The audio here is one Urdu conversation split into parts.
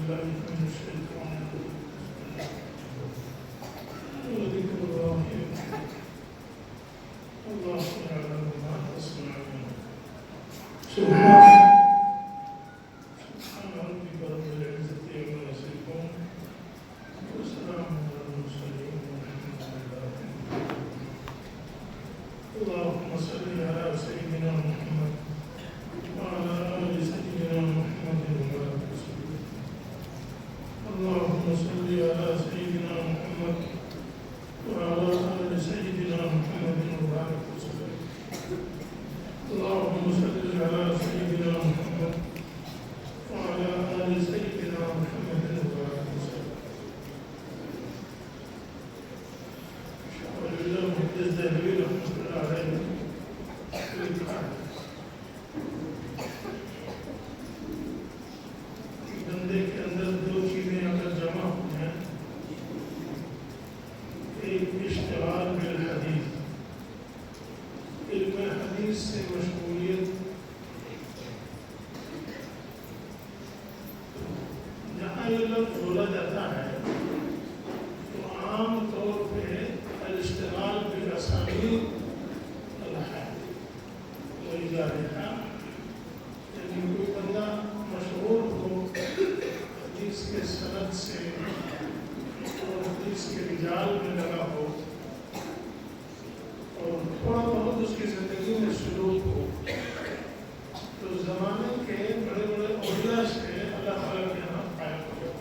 بالله من الشيطان الرجيم وذكر الله الله يعلم ما تصنعون سبحان ربك رب العزة عما يصفون وسلام على المرسلين والحمد لله اللهم صل على سيدنا محمد وعلى آل سيدنا محمد وبارك وسلم اللهم صل على سيدنا محمد وعلى آل سيدنا محمد وبارك وسلم اللهم صل على سيدنا محمد وعلى آل سيدنا محمد وبارك وسلم شاء الله محدث دهلي رحمة الله عليه بندے کے اندر دو چیزیں اگر جمع ہو جائیں، ایک اشتغال بالحدیث، علم حدیث سے مشغولیت، جہاں یہ لفظ بولا جاتا ہے تو عام طور پہ الاشتغال بالاسانید الحدیث وإجازتها، یعنی کوئی بندہ مشہور ہو حدیث کے سند سے اور حدیث کے رجال میں لگا ہو اور تھوڑا بہت اس کی زندگی میں سلوک ہو، تو زمانے کے بڑے بڑے اولیاء سے اللہ تعالیٰ کے یہاں قائم ہو جائے۔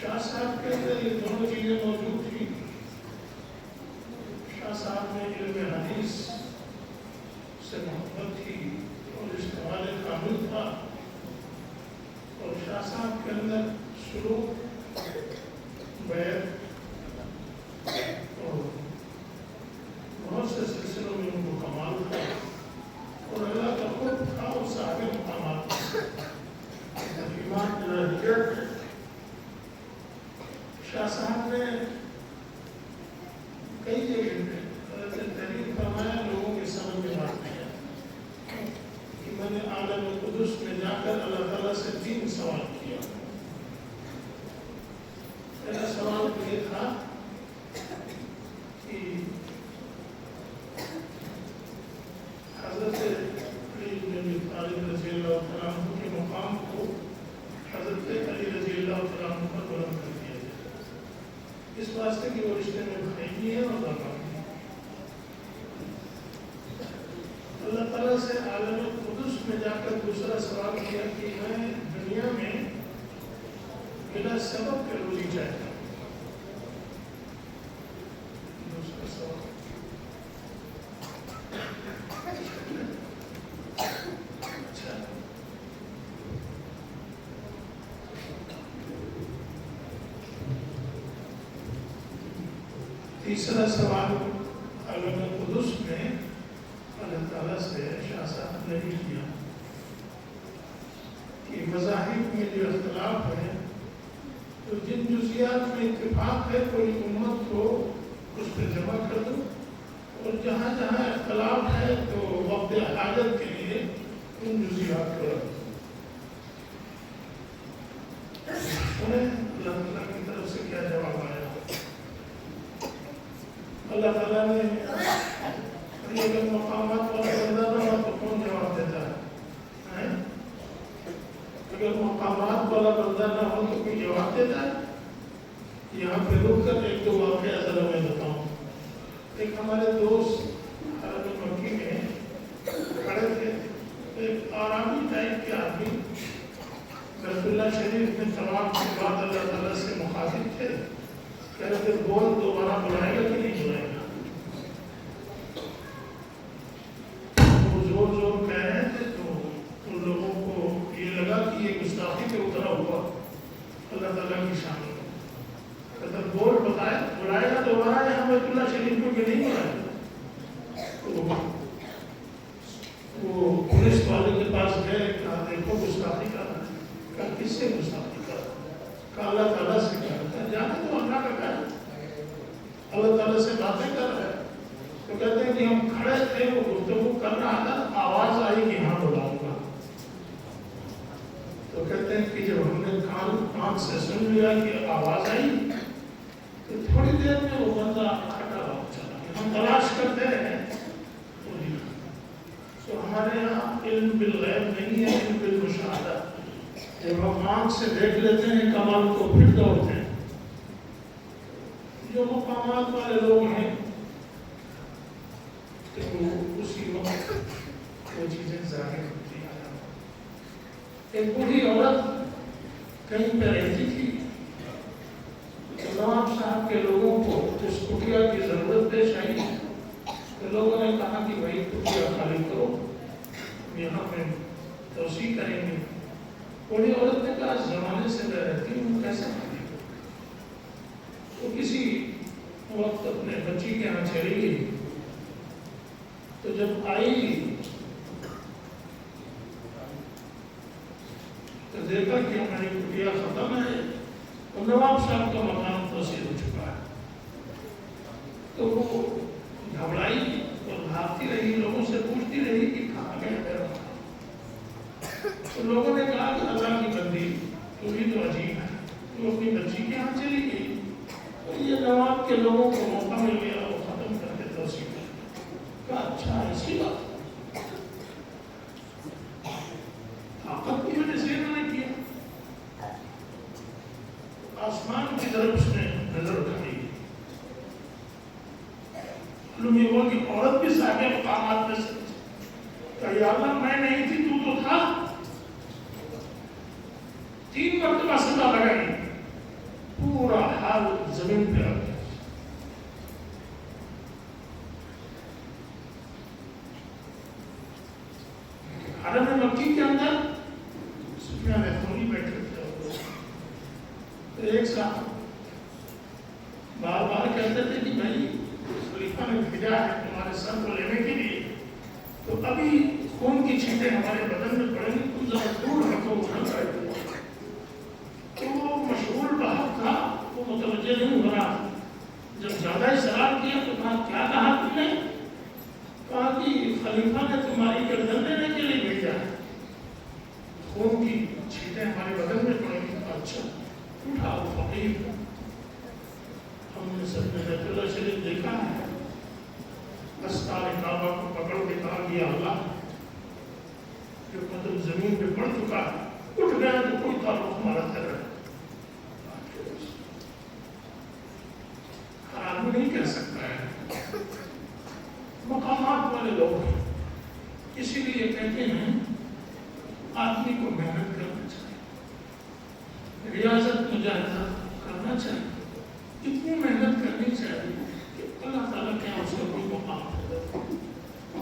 شاہ صاحب کے اندر یہ دونوں چیزیں موجود تھیں۔ شاہ صاحب میں علم حدیث سے محبت تھی اور اشتغال کامل تھا، اور شاہ صاحب کے اندر سلوک، بیعت اور بہت سے سلسلوں میں ان کو کمال تھا، اور اللہ کا خود تھا اور صاحب مقامات تقریبات الہیت۔ شاہ صاحب نے کئی جگہ پہ تحریر فرمایا، لوگوں کے سمجھ میں بات کیا کہ میں نے عالم قدس میں جا کر اللہ تعالیٰ سے 3 سوال کیا۔ پہلا سوال یہ تھا کہ حضرت علی بن ابی طالب رضی اللہ تعالیٰ عنہ کے مقام کو حضرت علی رضی اللہ تعالیٰ عنہ پر بلند کر دیا جائے، اس واسطے کہ وہ رشتے میں بھائی بھی ہیں اور دادا بھی ہیں۔ اللہ تعالیٰ سے عالم قدس میں جا کر دوسرا سوال کیا کہ میں دنیا میں بلا سبب کے روزی چاہتا ہوں۔ دوسرا سوال اچھا، تیسرا سوال عالم قدس میں اللہ تعالیٰ سے شاہ صاحب نے بھی کیا کہ مذاہب میں جو اختلاف ہے تو جن جزیات میں اتفاق ہے کوئی امت کو اس پہ جمع کر دو، اور جہاں جہاں اختلاف ہے تو وقت حاجت کے لیے ان جزیات کو رکھ دو۔ انہیں اللہ تعالیٰ کی طرف سے کیا جواب آیا؟ اللہ تعالیٰ نے اگر مقامات والا بندہ نہ ہو تو کون جواب دیتا ہے؟ اگر مقامات والا بندہ نہ ہو تو کوئی جواب دیتا ہے؟ یہاں پہ رک کر ایک دو واقعہ ذرا میں بتاؤں۔ ایک ہمارے دوست حرم مکی میں کھڑے تھے، ایک آرامی ٹائپ کے آدمی بیت اللہ شریف میں طواف کے بعد اللہ تعالیٰ سے مخاطب تھے، کہہ رہے تھے بول دوبارہ بلائے گا کہ نہیں بلائے گا؟ زور زور کہہ رہے تھے تو ان لوگوں کو یہ لگا کہ یہ گستاخی پہ اترا ہوا اللہ تعالیٰ کی شان میں۔ کہتا بول بلائے گا دوبارہ یہاں بیت اللہ شریف کو کہ نہیں بلائے گا؟ وہ پولیس والے کے پاس گئے، کہا دیکھو گستاخی کر رہا ہے۔ کہا کس سے گستاخی کر رہا ہے؟ کہا اللہ تعالیٰ سے کہہ رہا ہے۔ جانے تو اللہ کا کہا اللہ تعالیٰ سے باتیں کر رہا ہے۔ تو کہتے ہیں کہ ہم کھڑے تھے، وہ گفتگو کر رہا تھا، آواز آئی کہ ہاں بلاؤں گا۔ تو تو کہتے ہیں کہ جب ہم نے کان سے سن لیا کہ آواز آئی تو تھوڑی دیر میں وہ بندہ کھڑا ہو چلا، ہم تلاش کرتے رہے تو نہیں۔ تو ہمارے یہاں علم بالغیب نہیں ہے، علم بالمشاہدہ۔ جب ہم آنکھ سے دیکھ لیتے ہیں کمال کو پھر دوڑتے ہیں۔ جو مقامات والے لوگ ہیں تو اسی وقت وہ چیزیں ظاہر ہوتی ہیں۔ ایک بوڑھی عورت کہیں پہ رہتی تھی، نواب صاحب کے لوگوں کو اس کٹیا کی ضرورت پیش آئی تو لوگوں نے کہا کہ بھائی کٹیا خالی کرو، یہاں پہ توسیع کریں گے۔ بوڑھی عورت نے کہا زمانے سے میں رہتی ہوں، کیسے خالی کروں؟ تو کسی وقت اپنے بچی کے یہاں چلی گئی، تو جب آئی تو دیکھا کہ ہماری کٹیا ختم ہے اور نواب صاحب کا مکان توسیع ہو چکا ہے۔ تو وہ گھبرائی اور بھاگتی رہی، لوگوں سے پوچھتی رہی کہ کہاں گئے میرا مکان؟ تو لوگوں نے کہا کہ اللہ کی بندی تو بھی تو عجیب ہے، تو اپنی بچی کے یہاں چلی گئی، تو یہ نواب کے لوگوں کو موقع مل گیا، وہ ختم کر کے توسیع کر کہا اچھا ایسی بات طاقت کی وجہ سے انہوں نے کیا۔ آسمان کی طرف اس نے نظر اٹھائی، معلوم یہ ہوا کہ عورت بھی صاحب مقامات میں سے کہا یا اللہ میں نہیں تھی تو تھا۔ 3 مرتبہ صدا لگائی، پورا حال زمین پہ آ گیا۔ حرم مکی کے اندر سفیان ثوری بیٹھے تھے، تو ایک صاحب بار بار کہتے تھے کہ بھائی خلیفہ نے بھیجا ہے تمہارے سر کو لینے کے لیے، تو ابھی خون کی چھینٹیں ہمارے بدن میں پڑیں گی، تم ذرا دور رکھو نہ بیٹھو۔ تو وہ مشغول بحث تھا، وہ متوجہ نہیں ہو رہا۔ جب زیادہ اصرار کیا تو کہا کیا کہا تم نے؟ کہا کہ خلیفہ نے تمہاری گردن لینے کے لیے بھیجا ہے، خون کی چھینٹیں ہمارے بدن میں پڑیں گی۔ اچھا اٹھاؤ فقیر، ہم نے سب نے بیت اللہ شریف دیکھا ہے، استار کعبہ کو پکڑ کے کہا کہ اللہ جو قدم زمین پہ پڑ چکا ہے اٹھ گیا تو کوئی تعلق ہمارا تھا آدمی نہیں کہہ سکتا ہے۔ مقامات والے لوگ ہیں، اسی لیے کہتے ہیں آدمی کو محنت کرنا چاہیے، ریاضت مجاہدہ کرنا چاہیے، اتنی محنت کرنی چاہیے کہ اللہ تعالیٰ کے یہاں اس کا کوئی مقام ہو۔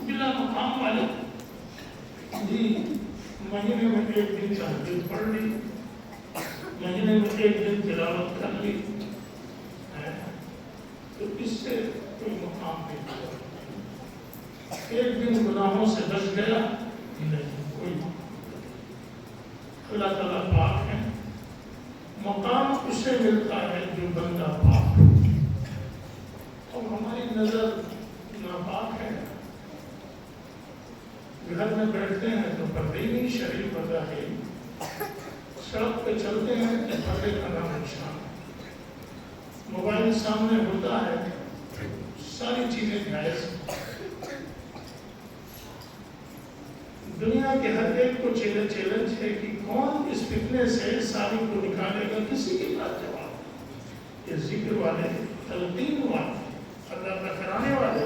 بلا مقام والے جی مہینے میں 1 دن تہجد پڑھ لی، مہینے میں 1 دن تلاوت کر لی، تو اس سے کوئی مقام نہیں ہوگا۔ 1 دن گناہوں سے بچ گیا نہیں، کوئی اللہ تعالیٰ پاک ہے، مقام اسے ملتا ہے جو بندہ پاک۔ اور ہماری نظر ناپاک ہے، گھر میں بیٹھتے ہیں تو پردے ہی نہیں، شریف پردہ ہے، سڑک پہ چلتے ہیں تو پردے کا نام نشان، موبائل سامنے ہوتا ہے، ساری چیزیں جائز۔ دنیا کے ہر ایک کو چیلنج ہے کہ کون اس فتنے سے ساری کو نکالے گا، کسی کے پاس جواب۔ یہ ذکر والے، تلقین والے، اللہ کا کرانے والے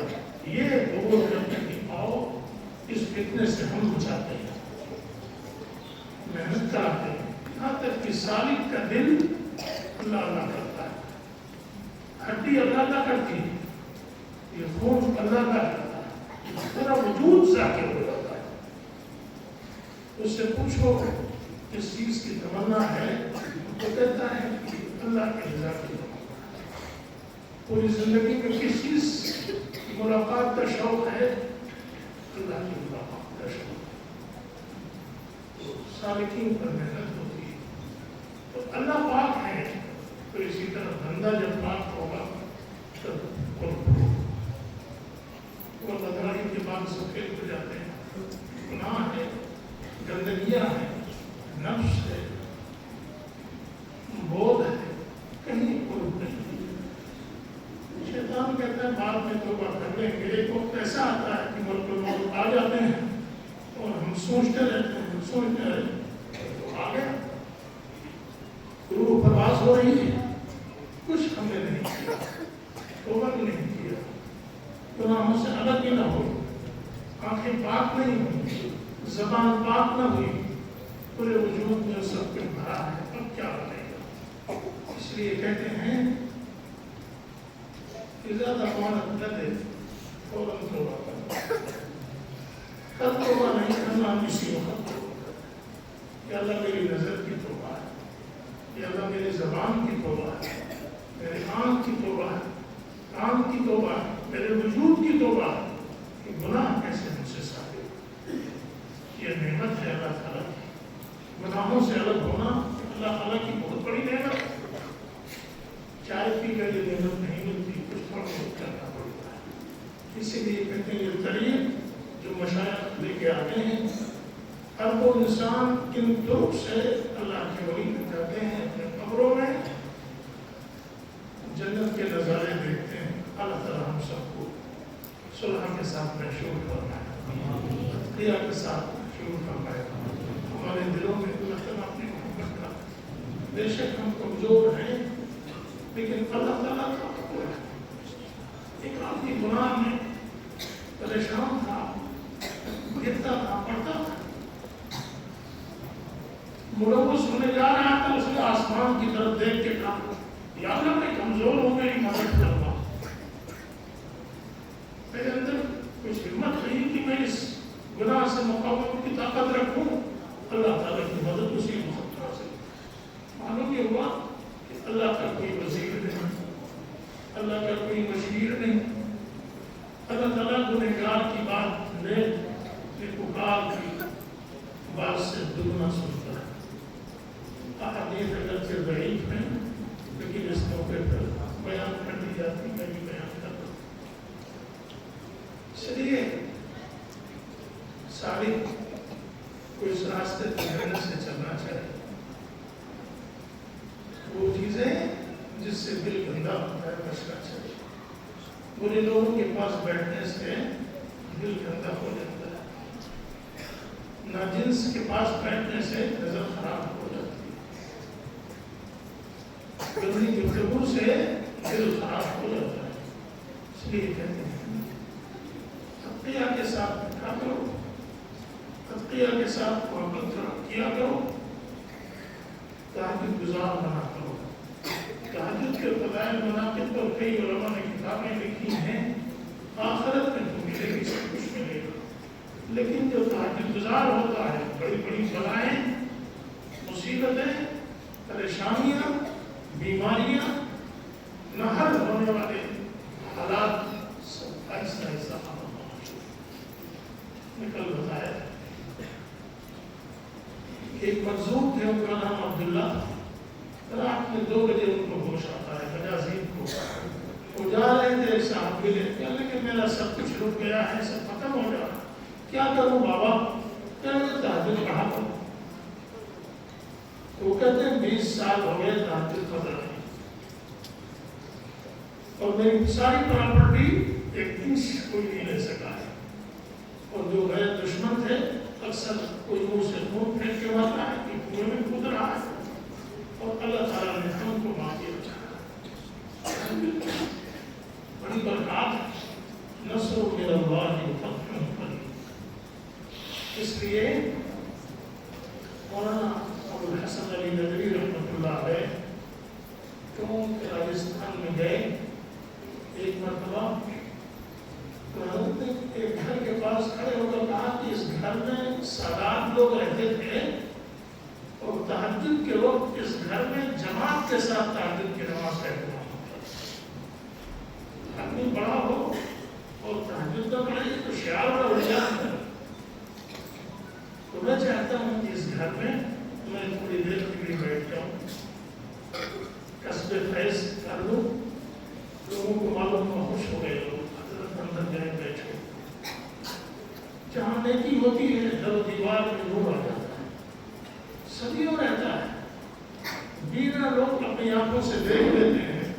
یہ قبول کرتے ہیں کہ آؤ اس فتنے سے ہم بچاتے ہیں، محنت کراتے ہیں، یہاں تک کہ سالک کا دل اللہ اللہ کرتا ہے، ہڈی اللہ اللہ کرتی ہے، یہ خون اللہ اللہ کرتا ہے، پورا وجود ذاکر ہو جاتا ہے۔ اس سے پوچھو کس چیز کی تمنا ہے تو کہتا ہے کہ اللہ کے رضا کی تمنا۔ پوری زندگی میں کس چیز کی ملاقات کا شوق ہے؟ اللہ کی ملاقات کا شوق۔ تو سالکین پر محنت ہوتی ہے، تو اللہ پاک ہے، تو اسی طرح بندہ جب پاک ہوگا تب وہ بدرائی کے بعد سفید ہو جاتے ہیں۔ گناہ ہے، گندگیاں ہیں، نفس ہے، ہو رہی ہے، کچھ ہم نے نہیں کیا، توبہ بھی نہیں کیا، گناہوں سے الگ بھی نہ ہوئی، آنکھیں پاک نہیں ہوئی، زبان پاک نہ ہوئی، پورے وجود میں سب کچھ بھرا ہے، اب کیا بنے گا؟ اس لیے کہتے ہیں کہ زیادہ امانت نہ دے، فوراً توبہ کر، کل توبہ نہیں کرنا، اسی وقت توبہ کر، کہ اللہ میری نظر کی توبہ ہے، کہ اللہ میری زبان کی توبہ ہے، میری آنکھ کی توبہ ہے، کان کی توبہ ہے، میرے وجود کی توبہ ہے، کہ گناہ کیسے مجھ سے ثابت، یہ نعمت ہے اللہ تعالیٰ کی، گناہوں سے الگ ہونا اللہ تعالیٰ کی بہت بڑی نعمت ہے۔ چائے پی کر یہ نعمت نہیں ملتی، کچھ تھوڑا بہت کرنا پڑتا ہے، اسی لیے کہتے ہیں یہ ترغیب جو مشائخ لے کے آتے ہیں، ہر وہ انسان کن طرق سے اللہ کے ولی میں جاتے ہیں، اپنے قبروں میں جنت کے نظارے دیکھتے ہیں، اللہ تعالیٰ ہم سب کو صلح کے ساتھ محشور فرمائے، تقیہ کے ساتھ محشور فرمائے، ہمارے دلوں میں اللہ تعالیٰ اپنی محبت کا، بے شک ہم کمزور ہیں لیکن اللہ تعالیٰ کا حکم ہے۔ ایک آدمی گناہ میں پریشان تھا، گرتا تھا، پڑتا تھا، ملوث ہونے جا رہا تھا، اس نے آسمان کی طرف دیکھ کے کہا یا اللہ میں کمزور ہوں، میری مدد کرنا، میرے اندر کچھ ہمت نہیں کہ میں اس گناہ سے مقابلہ کی طاقت رکھوں، اللہ تعالیٰ کی مدد اسی وقت حاصل۔ معلوم یہ ہوا کہ اللہ کا کوئی وزیر نہیں، اللہ کا کوئی مشیر نہیں، اللہ تعالیٰ گنہگار کی بات لے پکار کی بات سے دگنا سنتا ہے۔ احادیث اگرچہ ضعیف ہیں لیکن اس موقع پر بیان کر دی جاتی، میں بھی بیان کر رہا ہوں۔ اس لیے ساری کو اس راستے پر محنت سے چلنا چاہیے، وہ چیزیں جس سے دل گندا ہوتا ہے بچنا چاہیے، برے لوگوں کے پاس بیٹھنے سے دل گندا ہو جاتا ہے، ناجنس کے پاس بیٹھنے سے نظر خراب ہو جاتی ہے، گندی گفتگو سے دل خراب ہو جاتا ہے۔ اس لیے کہتے ہیں تقیہ کے ساتھ بیٹھا کرو، تقیہ کے ساتھ محبت کیا کرو، تہجد گزار بنا کرو۔ تہجد کے فضائل مناقب پر کئی علماء نے کتابیں لکھی ہیں، آخرت میں تو ملے گی، سب کچھ ملے گا، لیکن جو تہجد گزار ہوتا ہے بڑی بڑی بلائیں، مصیبتیں، پریشانیاں، بیماریاں، نہ حل ہونے والے حالات سب ایسا ایسا نکل بتایا۔ ایک مجذوب تھے، ان کا نام عبداللہ، رات میں 2 بجے ان کو ہوش آتا ہے، بجازید کو، وہ جا رہے تھے، ایک صاحب ملے، کہنے کہ میرا سب کچھ رک گیا ہے، سب ختم ہو گیا، کیا کروں بابا؟ کہنے تہجد پڑھا کرو۔ وہ کہتے ہیں 20 سال ہو گئے تہجد قضا نہیں، اور میری ساری پراپرٹی ایک دن کوئی نہیں لے سکا ہے، اور جو غیر دشمن تھے اکثر کوئی منہ سے خون پھینک کے مارتا ہے کہ کنویں میں کود رہا ہے، اور اللہ تعالیٰ نے ہم کو باقی بچایا۔ بڑی برکات، نصر من اللہ وفتح قریب۔ اس لیے مولانا ابو الحسن علی ندوی رحمۃ اللہ علیہ کے راجستھان میں گئے ایک مرتبہ، ایک گھر کے پاس کھڑے ہو کر کہا کہ اس گھر میں 7 لوگ رہتے تھے، اور تہجد کے وقت اس گھر میں جماعت کے ساتھ تہجد کی نماز کا اہتمام ہوتا ہے۔ آدمی بڑا ہو اور تہجد نہ پڑھے تو شعار بڑا اڑ جاتا ہے۔ تو میں چاہتا ہوں کہ اس گھر میں میں تھوڑی دیر کے لیے بیٹھ جاؤں، قصبے فیض کر لوں، لوگوں کو معلوم ہوا خوش ہو گئے، لوگ حضرت اندر جائیں بیٹھے، جہاں نیکی ہوتی ہے در و دیوار میں نور آ جاتا ہے، صدیوں رہتا ہے، بینا لوگ اپنی آنکھوں سے دیکھ لیتے ہیں،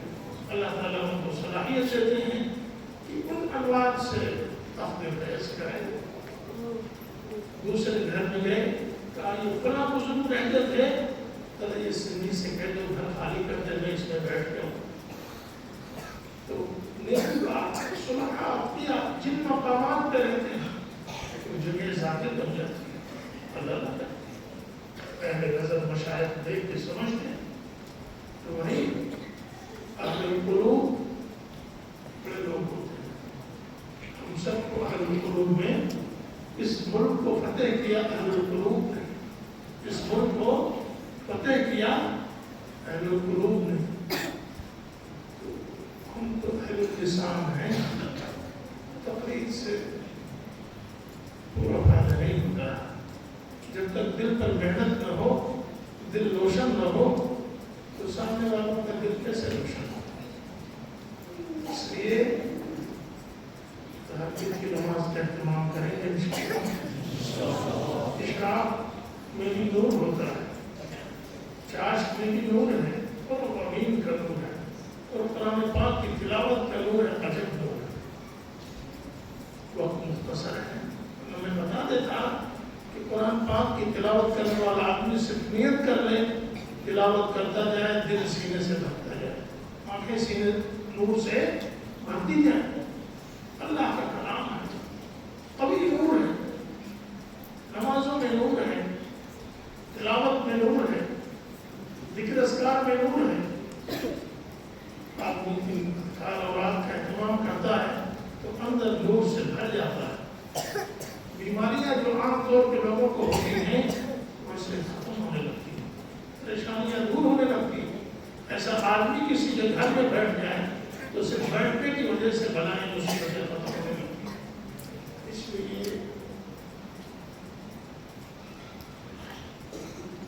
اللہ تعالیٰ ان کو صلاحیت دیتے ہیں کہ ان انوار سے تخت فیض کریں۔ دوسرے گھر میں گئے، کہا یہ فلاں بزرگ رہتے تھے، کہ یہ یہ سنی سے کہہ دو گھر خالی کرتے میں اس میں بیٹھ گیا ہوں. تو صلح اپنی جن مقامات پہ رہتے ہیں جگہ ذاتی بن جاتی ہے. اللہ نہ کرے پہلے غزل مشاہد دیکھ کے سمجھتے ہیں تو وہی اہل القلوب بڑے لوگ ہوتے ہیں. ہم سب کو اہل القلوب میں اس ملک کو فتح کیا اہل القلوب نے. اس ملک کو فتح کیا اہل القلوب نے. ہم تو اہل اللسان ہیں. تقلید سے پورا فائدہ نہیں ہوتا. جب تک دل پر محنت نہ ہو, دل روشن نہ ہو, تو سامنے والوں کا دل کیسے روشن ہو. اس لیے تہجد کی نماز کا اہتمام کریں گے. اشراق میں بھی نور ہوتا ہے, چاشت میں بھی نور ہے, اور امین کا نور ہے, اور قرآن پاک کی تلاوت کا نور ہے. عجب نور ہے. وقت مختصر ہے. میں بتا دیتا کہ قرآن پاک کی تلاوت کرنے والا آدمی صرف نیت کر لے, تلاوت کرتا جائے, دل سینے سے بھرتا جائے, آنکھیں سینے نور سے بھرتی جائے. اللہ کا کلام ہے, ابھی نور ہے. نمازوں میں نور ہے, تلاوت میں نور ہے, ذکر اذکار میں نور ہے. آدمی اذکار اور رات کا اہتمام کرتا ہے تو اندر نور سے بھر جاتا ہے. بیماریاں جو عام طور پہ لوگوں کو ہوتی ہیں وہ اس سے ختم ہونے لگتی ہیں, پریشانیاں دور ہونے لگتی ہیں. ایسا آدمی کسی کے گھر میں بیٹھ جائے تو صرف بیٹھنے کی وجہ سے بلائیں مصیبتیں ختم ہونے لگتی ہیں. اس لیے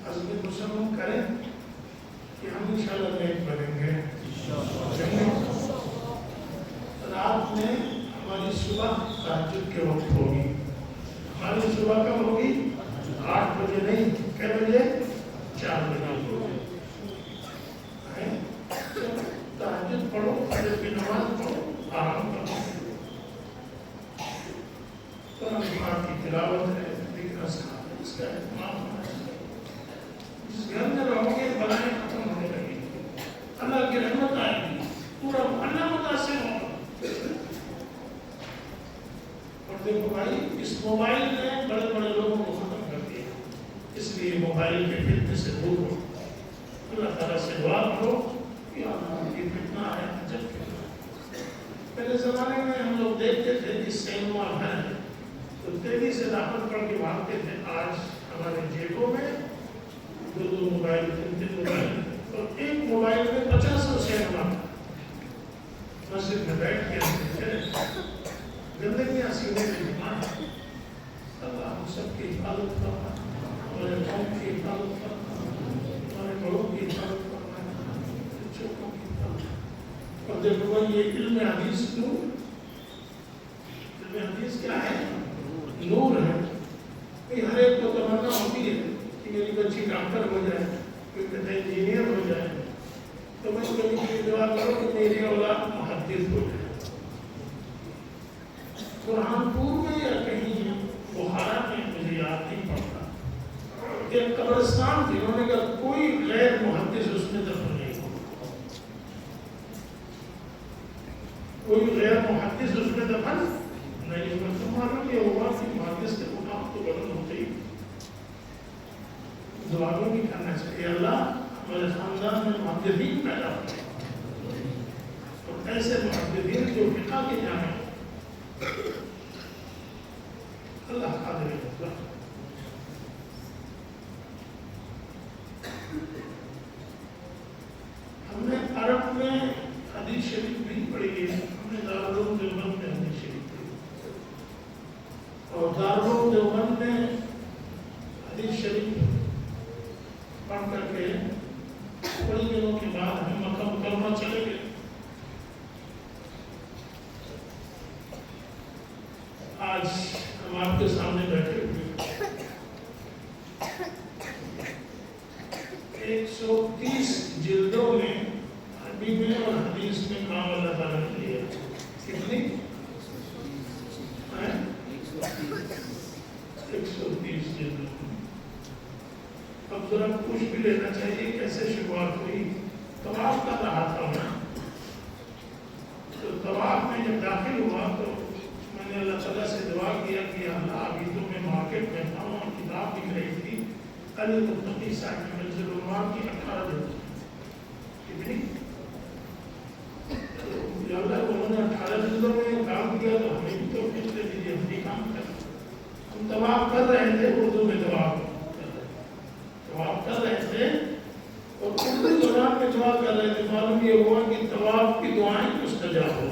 عزم مسلم کریں کہ ہم انشاءاللہ نیک بنیں گے. رات میں ہماری صبح تہجد کے وقت ہوگی. ہماری صبح کب ہوگی؟ 8 بجے نہیں, کئے بجے؟ 4 بجے ہوگی. تہجد پڑھو, فجر کی نماز پڑھو, آرام کرو. قرآن پاک کی تلاوت ہے, ذکر اذکار ہے, اس کا اہتمام ہونا چاہیے. جس گھر میں رہو گے بلائیں ختم ہونے لگیں گی, اللہ کی رحمت آئے گی, پورا محلہ متاثر ہوگا. اور دیکھو بھائی, اس موبائل نے بڑے بڑے لوگوں کو ختم کر دیا. اس لیے موبائل کے فتنے سے دور ہو. اللہ تعالیٰ سے دعا کرو کہ یہ فتنہ ہے, عجب فتنہ ہے. پہلے زمانے میں ہم لوگ دیکھتے تھے کہ سینما ہے تو تیزی سے داخل پڑھ کے بھاگتے تھے. آج ہمارے جیبوں میں 2 موبائل, 3 موبائل, اور ایک موبائل میں 50 سینما. مسجد میں بیٹھ کے گندگیاں سینے میں جمع ہے. اللہ ہم سب کی حفاظت کرنا, ہمارے قوم کی حفاظت کرنا, ہمارے بڑوں کی حفاظت کرنا, چھوٹوں کی حفاظت. اور دیکھو بھائی, یہ علم حدیث نور. علم حدیث کیا ہے؟ نور ہے. ہر ایک کو تمنا ہوتی ہے کہ میری بچی ڈاکٹر ہو جائے, کوئی کہتا ہے انجینئر ہو جائے. تو میں کبھی کبھی دعا کرو کہ میری اولاد محدث ہو جائے. برہانپور میں یا کہیں بخارا میں مجھے یاد نہیں پڑتا, ایک قبرستان تھی, انہوں نے کہا کوئی غیر محدث اس میں دفن نہیں ہو. کوئی غیر محدث اس میں دفن نہیں ہو. تمہارا یہ ہوا کہ محدث کے مقام تو بلند ہوتے ہی. دعا بھی کرنا چاہیے, اللہ ہمارے خاندان میں محدثین پیدا ہوتے ہیں, اور ایسے محدثین جو فقہ کے جانے اللہ قادر ہے. ہم نے عرب میں حدیث شریف نہیں پڑھی ہے, ہم نے دارالعلوم دیوبند میں حدیث شریف پڑھی, اور دارالعلوم دیوبند میں حدیث شریف پڑھ کر کے تھوڑی دنوں کے بعد ہم مکہ مکرمہ چلے گئے. آج ہم آپ کے سامنے بیٹھے ہوئے 130 جلدوں میں عربی میں اور حدیث میں کام اللہ تعالیٰ نے لیا. کتنی؟ 130 جلدوں. اب ذرا پوچھ بھی لینا چاہیے کیسے شروعات ہوئی. طواف کر رہا تھا میں، تو طواف میں جب داخل ہوا تو میں نے اللہ تعالیٰ سے دعا کیا کہ اللہ ابھی تو میں مارکیٹ میں تھا اور کتاب دکھ رہی تھی المتقی صاحب کی منزل العمار کی 18 جلد کتنی، یا اللہ انہوں نے 18 جلدوں میں کام کیا تو ہمیں بھی توفیق دے دیجیے، ہم بھی کام کریں. ہم طواف کر رہے تھے، اردو میں طواف کر رہے تھے اور اردو زبان میں دعا کر رہے تھے. معلوم یہ ہوا کہ طواف کی دعائیں مستجاب ہو.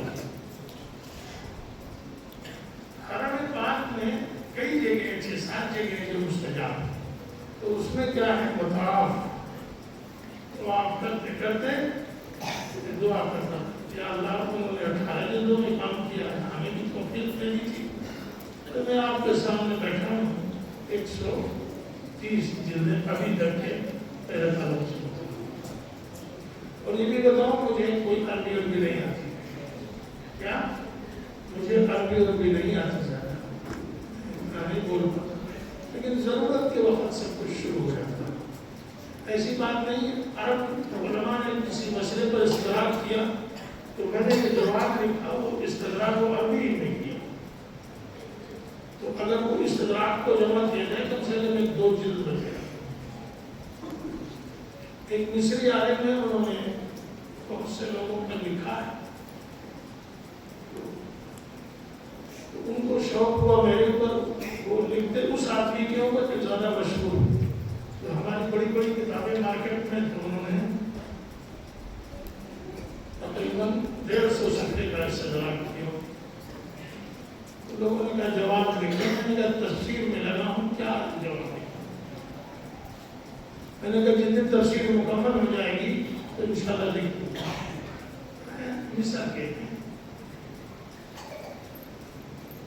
حرم پاک میں کئی جگہ 6-7 جگہ جو مستجاب ہیں، تو اس میں کیا ہے طواف کرتے کرتے دعا کرنا، یا اللہ انہوں نے 18 جلدوں میں کام کیا ہے، ہمیں بھی توفیق دینی تھی. تو میں آپ کے سامنے بیٹھا ہوں 130 جلدیں ابھی تک کے میرے طلب سے. اور یہ بھی بتاؤں مجھے کوئی عربی عربی نہیں آتی، کیا مجھے عربی عربی نہیں آتی زیادہ، اتنا نہیں بول پاتا، لیکن ضرورت کے وقت سب کچھ شروع ہو جاتا ہے. ایسی بات نہیں ہے. عرب علماء نے کسی مسئلے پر استدراک کیا تو میں نے جو جواب لکھا وہ استدراک وہ عربی میں کیا. تو اگر وہ استدراک کو جمع کیا جائے کم سے کم 2 جلد بچے. ایک مصری عالم ہے، انہوں نے بہت سے لوگوں پر لکھا ہے، تو ان کو شوق ہوا میرے اوپر، وہ لکھتے اس آدمی کے اوپر جو زیادہ مشہور، تو ہماری بڑی بڑی کتابیں مارکیٹ میں تو انہوں نے تقریباً 150 صفحے کا استدراک کیا. لوگوں نے کہا جواب لکھیں، میں نے کہا تفسیر میں لگا ہوں، کیا جواب لکھیں. میں نے کہا جتنی تفسیر مکمل ہو جائے گی تو انشاءاللہ لکھ دوں گا. مثال کہتے ہیں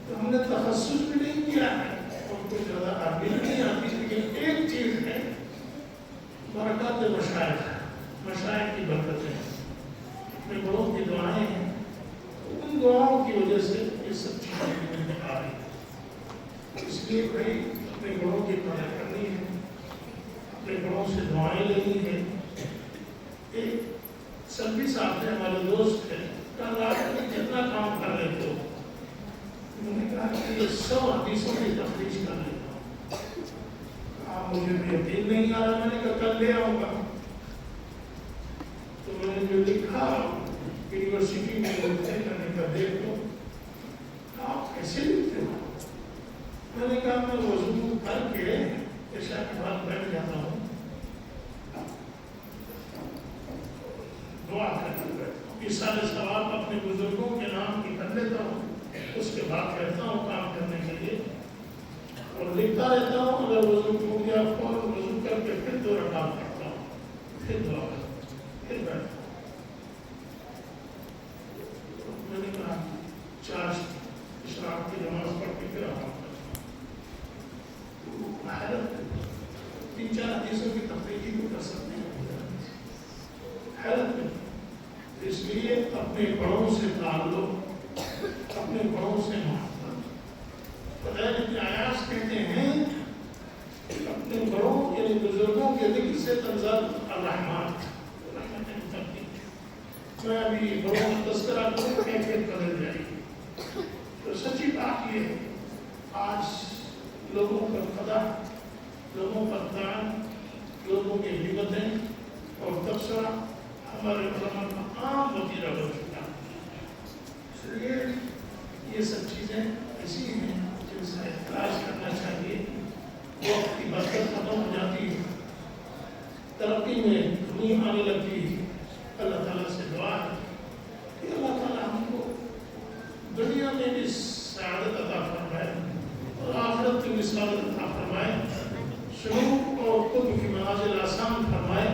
تو ہم نے تخصص بھی نہیں کیا ہے اور کوئی زیادہ عربی نہیں آتی، لیکن ایک چیز ہے برکات مشائخ کی برکتیں، اپنے بڑوں کی دعائیں ہیں. ان دعاؤں کی وجہ سے یہ سب چیزیں آ رہی ہیں. اس لیے بھائی اپنے بڑوں کی قدر کرنی ہے، اپنے بڑوں سے دعائیں لینی ہے. ایک سلوی صاحب تھے، ہمارے دوست تھے، کل رات میں جتنا کام کر لیتے ہو، انہوں نے کہا کہ یہ 100 حدیثوں کی تفریش کر لیتا ہوں. مجھے بھی یقین نہیں آ رہا. میں نے کہا کل لے آؤں گا. تو میں نے جو لکھا یونیورسٹی میں لکھتے ہیں، میں نے کہا دیکھ لو آپ کیسے لکھتے ہو. میں نے کہا میں وضو کر کے عشاء کے بعد بیٹھ جاتا ہوں، دعا کر کے بیٹھتا ہوں، ایصال ثواب اپنے بزرگوں کے نام کی کر لیتا ہوں، اس کے بعد بیٹھتا ہوں کام کرنے کے لیے اور لکھتا رہتا ہوں. اگر وضو ہو گیا فوراً وضو کر کے پھر 2 رکعت پڑھتا ہوں، پھر دعا کرتا ہوں، پھر بیٹھتا ہوں. میں نے کہا 4 اشراق کی نماز پڑھ کے پھر آرام کرتا ہوں. حیرت 3-4 حدیثوں کی تفریقی کو کر سکتے ہیں، حیرت میں. اس لیے اپنے بڑوں سے تعلق، اپنے بڑوں سے محبت. فضائل ابن عیاض کہتے ہیں اپنے بڑوں یعنی بزرگوں کے ذکر سے تنزل الرحمن، رحمتیں اترتی. میں ابھی بڑوں کا تذکرہ کروں کیفیت بدل جائے گی. تو سچی بات یہ ہے آج لوگوں پر خدا، لوگوں پر طعن، لوگوں کی غیبتیں اور تبصرہ ہمارے علماء کا عام وتیرہ بن چکا ہے. اس لیے یہ سب چیزیں ایسی ہیں جن سے احتراز کرنا چاہیے. وقت کی برکت ختم ہو جاتی ہے، ترقی میں کمی آنے لگتی ہے. اللہ تعالیٰ سے دعا ہے کہ اللہ تعالیٰ ہم کو دنیا میں بھی سعادت عطا فرمائے اور آخرت میں بھی سعادت عطا فرمائے، شروع اور قرب کی منازل آسان فرمائے.